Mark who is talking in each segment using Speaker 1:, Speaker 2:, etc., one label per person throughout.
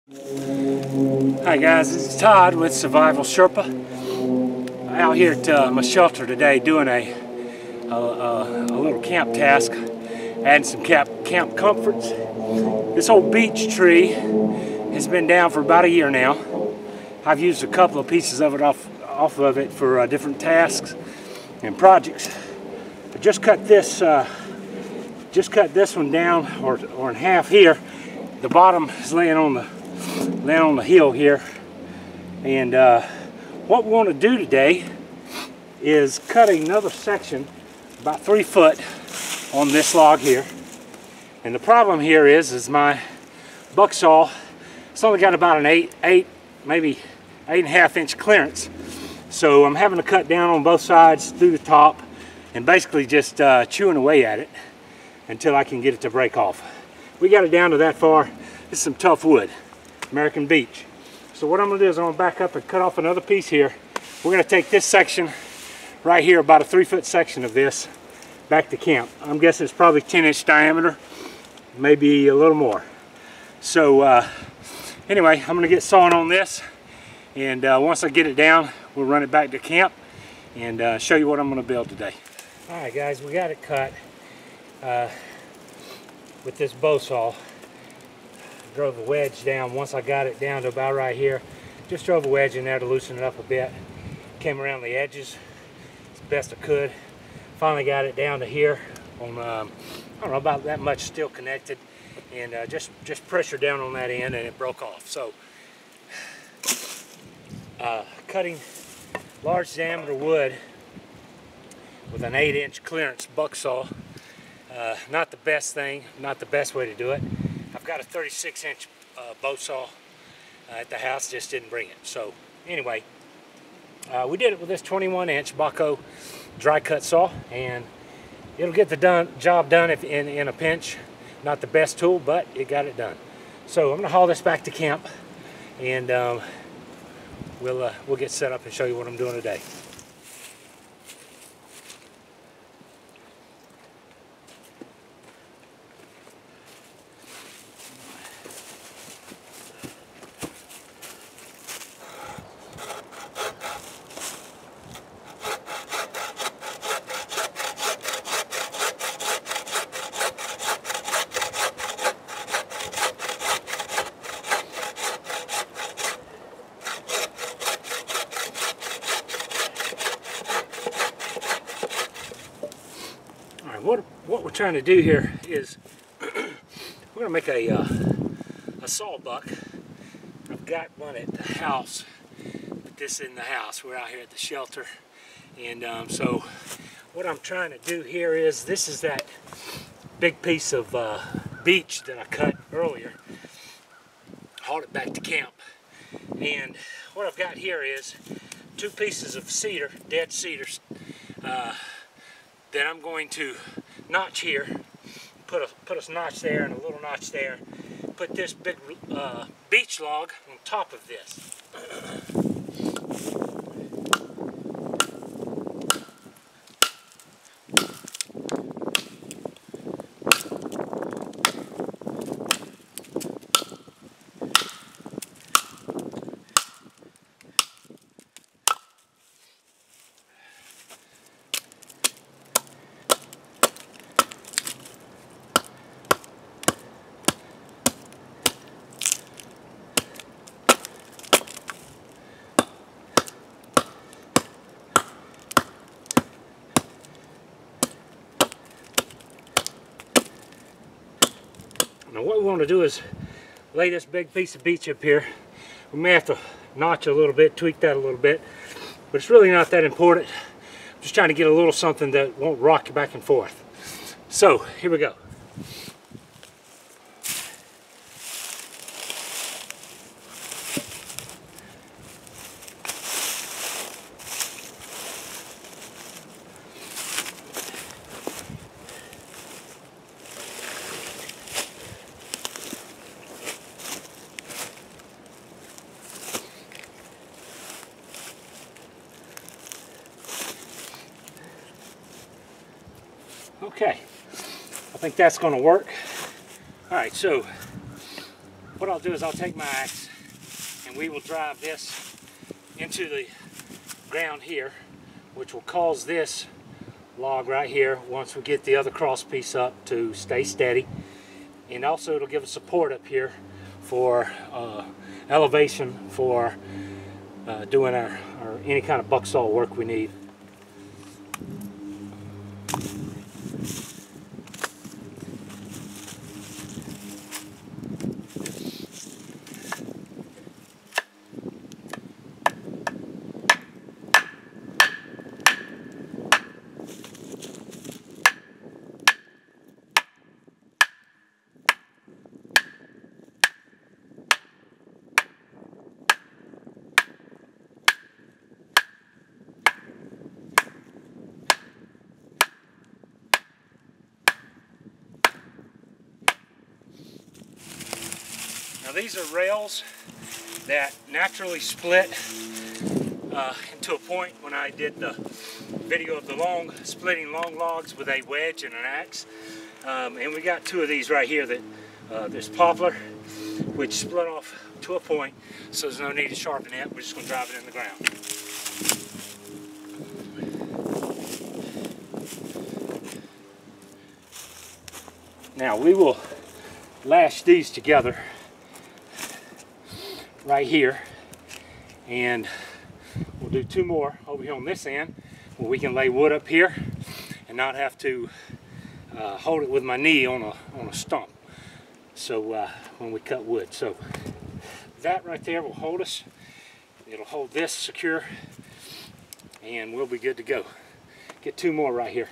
Speaker 1: Hi guys, it's Todd with Survival Sherpa. Out here at my shelter today doing a little camp task, adding some camp comforts. This old beech tree has been down for about a year now. I've used a couple of pieces of it off of it for different tasks and projects. I just cut this one down or in half here. The bottom is laying on the hill here, and what we want to do today is cut another section about 3 foot on this log here. And the problem here is my buck saw, it's only got about an 8 maybe 8.5 inch clearance, so I'm having to cut down on both sides through the top and basically just chewing away at it until I can get it to break off. We got it down to that far. This is some tough wood, American beech. So what I'm going to do is I'm going to back up and cut off another piece here. We're going to take this section right here, about a 3 foot section of this, back to camp. I'm guessing it's probably 10-inch diameter, maybe a little more. So anyway, I'm going to get sawing on this, and once I get it down, we'll run it back to camp and show you what I'm going to build today. Alright guys, we got it cut with this bow saw. Drove a wedge down. Once I got it down to about right here, just drove a wedge in there to loosen it up a bit. Came around the edges as best I could. Finally got it down to here on I don't know, about that much still connected, and just pressure down on that end and it broke off. So cutting large diameter wood with an 8-inch clearance buck saw, not the best thing, not the best way to do it. I've got a 36-inch bow saw at the house, just didn't bring it. So anyway, we did it with this 21-inch Baco dry cut saw, and it'll get the job done if in a pinch. Not the best tool, but it got it done. So I'm going to haul this back to camp, and we'll get set up and show you what I'm doing today. What we're trying to do here is we're going to make a sawbuck. I've got one at the house, but this isn't the house. We're out here at the shelter, and so what I'm trying to do here is, this is that big piece of beech that I cut earlier. Hauled it back to camp, and what I've got here is 2 pieces of cedar, dead cedars, that I'm going to notch here, put a notch there and a little notch there, put this big beech log on top of this. Now what we want to do is lay this big piece of beech up here. We may have to notch a little bit, tweak that a little bit, but it's really not that important. I'm just trying to get a little something that won't rock you back and forth. So here we go. Okay, I think that's going to work. All right, so what I'll do is I'll take my axe and we will drive this into the ground here, which will cause this log right here, once we get the other cross piece up, to stay steady. And also it'll give us support up here for elevation for doing our any kind of buck saw work we need. Now these are rails that naturally split into a point when I did the video of the splitting long logs with a wedge and an axe. And we got two of these right here that there's poplar, which split off to a point, so there's no need to sharpen it. We're just going to drive it in the ground. Now we will lash these together right here, and we'll do two more over here on this end where we can lay wood up here and not have to hold it with my knee on a stump, so when we cut wood. So that right there will hold us. It'll hold this secure and we'll be good to go. Get two more right here.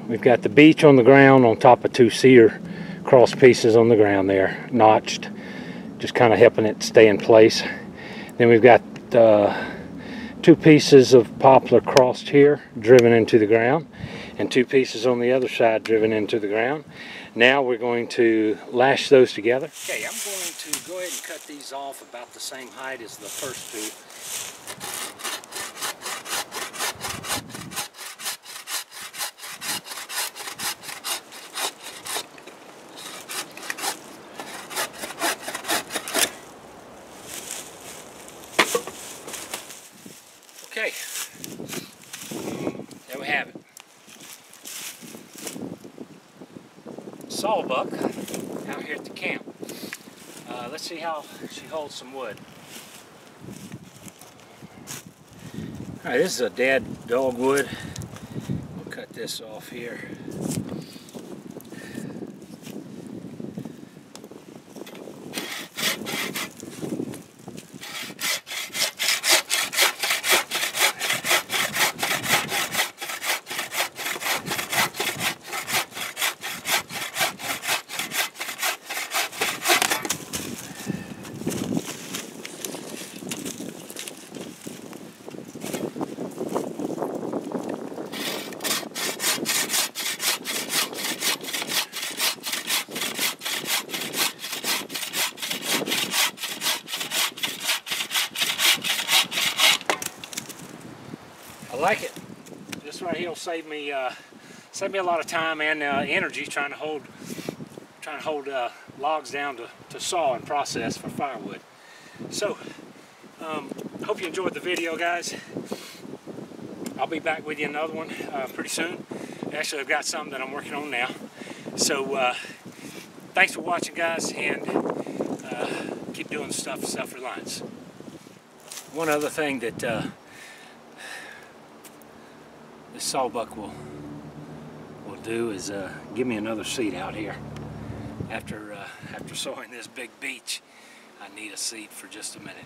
Speaker 1: We've got the beech on the ground on top of two cedar cross pieces on the ground there, notched, just kind of helping it stay in place. Then we've got two pieces of poplar crossed here, driven into the ground, and two pieces on the other side driven into the ground. Now we're going to lash those together. Okay, I'm going to go ahead and cut these off about the same height as the first two. Okay, there we have it. Sawbuck out here at the camp. Let's see how she holds some wood. Alright, this is a dead dogwood. We'll cut this off here. I like it. This right here will save me a lot of time and energy trying to hold logs down to saw and process for firewood. So, hope you enjoyed the video, guys. I'll be back with you another one pretty soon. Actually, I've got something that I'm working on now. So, thanks for watching, guys, and keep doing stuff with Self-Reliance. One other thing that this sawbuck will do is give me another seat out here. After sawing this big beech, I need a seat for just a minute.